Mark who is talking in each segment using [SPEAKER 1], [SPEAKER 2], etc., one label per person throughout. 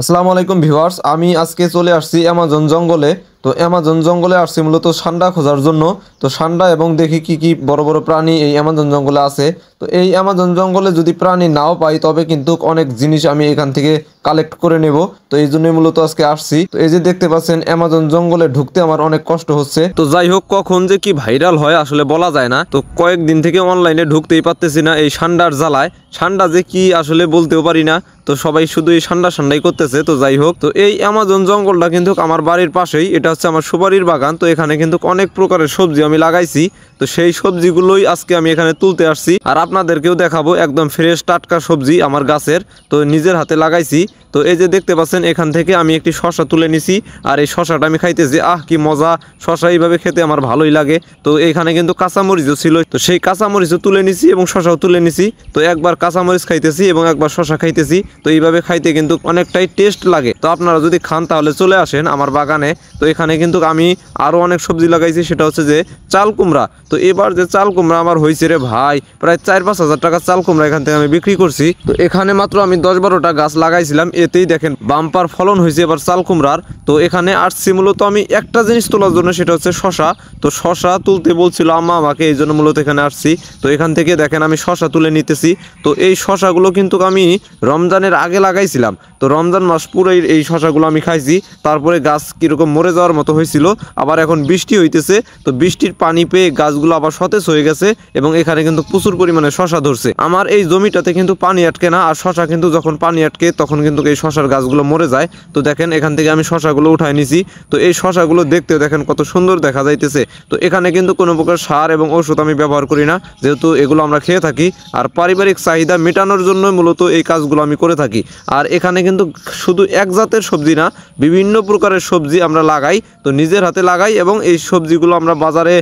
[SPEAKER 1] আসসালামু আলাইকুম ভিউয়ার্স, আমি আজকে চলে আসছি অ্যামাজন জঙ্গলে। তো অ্যামাজন জঙ্গলে আসছি মূলত সান্ডা খোঁজার জন্য। তো সান্ডা এবং দেখি কি কি বড় বড় প্রাণী এই অ্যামাজন জঙ্গলে আছে। তো এই অ্যামাজন জঙ্গলে যদি প্রাণী নাও পাই তবে কিন্তু অনেক জিনিস আমি এখান থেকে কালেক্ট করে নেব। তো এই জন্যই মূলত আজকে আসছি। তো এই যে দেখতে পাচ্ছেন অ্যামাজন জঙ্গলে ঢুকতে আমার অনেক কষ্ট হচ্ছে। তো যাই হোক, কখন যে কি ভাইরাল হয় আসলে বলা যায় না। তো কয়েকদিন থেকে অনলাইনে ঢুকতেই পারতেছি না এই সান্ডার জ্বালায়। সান্ডা যে কি আসলে বলতেও পারি না। তো সবাই শুধু এই সান্ডাই করতেছে। তো যাই হোক, তো এই অ্যামাজন জঙ্গলটা কিন্তু আমার বাড়ির পাশেই, এটা হচ্ছে আমার সুপারির বাগান। তো এখানে কিন্তু অনেক প্রকারের সবজি আমি লাগাইছি। তো সেই সবজিগুলোই আজকে আমি এখানে তুলতে আসছি আর আপনাদেরকেও দেখাবো একদম ফ্রেশ টাটকা সবজি আমার গাছের, তো নিজের হাতে লাগাইছি। তো এই যে দেখতে পাচ্ছেন এখান থেকে আমি একটি শসা তুলে নিছি আর এই শসাটা আমি খাইতেছি। কি মজা! শসা এইভাবে খেতে আমার ভালোই লাগে। তো এখানে কিন্তু কাঁচামরিচও ছিল, তো সেই কাঁচামরিচও তুলে নিছি এবং শসাও তুলে নিছি। তো একবার কাঁচামরিচ খাইতেছি এবং একবার শসা খাইতেছি। তো এইভাবে খাইতে কিন্তু অনেকটাই টেস্ট লাগে। তো আপনারা যদি খান তাহলে চলে আসেন আমার বাগানে। তো এখানে কিন্তু আমি আরও অনেক সবজি লাগাইছি, সেটা হচ্ছে যে চাল কুমড়া। তো এবার যে চাল কুমড়া আমার হয়েছে রে ভাই, প্রায় 4-5 হাজার টাকা চাল কুমড়া এখান থেকে আমি বিক্রি করছি। তো এখানে মাত্র আমি 10-12টা গাছ লাগাইছিলাম, এতেই দেখেন বাম্পার ফলন হয়েছে এবার চাল কুমড়ার। তো এখানে আসছি মূলত আমি একটা জিনিস তোলার জন্য, সেটা হচ্ছে শসা। তো শসা তুলতে বলছিল আম্মা আমাকে, এই জন্য মূলত এখানে আসছি। তো এখান থেকে দেখেন আমি শসা তুলে নিতেছি। তো এই শসাগুলো কিন্তু আমি রমজানের আগে লাগাইছিলাম। তো রমজান মাস পুরোই এই শসাগুলো আমি খাইছি। তারপরে গাছ কীরকম মরে যাওয়ার মতো হয়েছিল, আবার এখন বৃষ্টি হইতেছে। তো বৃষ্টির পানি পেয়ে গাছগুলো আবার সতেজ হয়ে গেছে এবং এখানে কিন্তু প্রচুর পরিমাণে শসা ধরছে। আমার এই জমিটাতে কিন্তু পানি আটকে না, আর শসা কিন্তু যখন পানি আটকে তখন কিন্তু এই শসার গাছগুলো মরে যায়। তো দেখেন এখান থেকে আমি শসাগুলো উঠায় নিছি। তো এই শসাগুলো দেখতেও দেখেন কত সুন্দর দেখা যাইতেছে। তো এখানে কিন্তু কোনো প্রকার সার এবং ওষুধ আমি ব্যবহার করি না, যেহেতু এগুলো আমরা খেয়ে থাকি আর পারিবারিক চাহিদা মেটানোর জন্য মূলত এই কাজগুলো আমি করে থাকি। আর এখানে কিন্তু শুধু এক জাতের সবজি না, বিভিন্ন প্রকারের সবজি আমরা লাগাই। তো নিজের হাতে লাগাই এবং এই সবজিগুলো আমরা বাজারে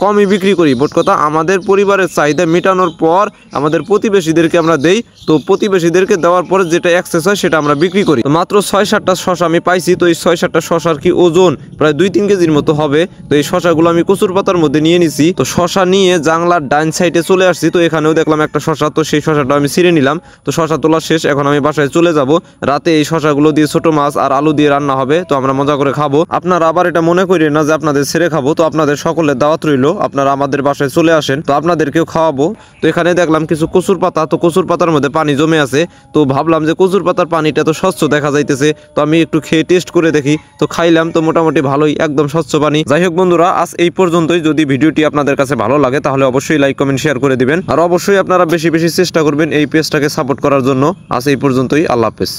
[SPEAKER 1] কমই বিক্রি করি। মোট কথা আমাদের পরিবারের চাহিদা মেটানোর পর আমাদের প্রতিবেশীদেরকে আমরা দেই। তো প্রতিবেশীদেরকে দেওয়ার পরে যেটা এক্সেস হয় সেটা আমরা বিক্রি করি। তো মাত্র 6-7টা শসা আমি পাইছি। তো এই 6-7টা শসার কি ওজন প্রায় 2-3 কেজির মতো হবে। তো এই শসাগুলো আমি কচুর পাতার মধ্যে নিয়ে নিছি। তো শসা নিয়ে জানলার ডান সাইডে চলে আসছি। তো এখানেও দেখলাম একটা শসা, তো সেই শসাটা আমি ছিঁড়ে নিলাম। তো শসা তোলা শেষ, এখন আমি বাসায় চলে যাব। রাতে এই শসাগুলো দিয়ে ছোট মাছ আর আলু দিয়ে রান্না হবে, তো আমরা মজা করে খাবো। আপনারা আবার এটা মনে করেন না যে আপনাদের ছেড়ে খাবো। তো আপনাদের সকলের দাওয়াত রইল, আপনারা আমাদের বাসায় চলে আসেন, তো আপনাদেরকেও খাওয়াবো। তো এখানে দেখলাম কিছু কচুর পাতা, তো কচুর পাতার মধ্যে পানি জমে আছে। তো ভাবলাম যে কচুর পাতার পানিটা তো স্বচ্ছ দেখা যাইতেছে, তো আমি একটু খেয়ে টেস্ট করে দেখি। তো খাইলাম, তো মোটামুটি ভালোই, একদম স্বচ্ছ পানি। যাই হোক বন্ধুরা, আজ এই পর্যন্তই। যদি ভিডিওটি আপনাদের কাছে ভালো লাগে তাহলে অবশ্যই লাইক কমেন্ট শেয়ার করে দিবেন আর অবশ্যই আপনারা বেশি বেশি চেষ্টা করবেন এই পেজটাকে সাপোর্ট করার জন্য। আজ এই পর্যন্তই, আল্লাহ হাফেজ।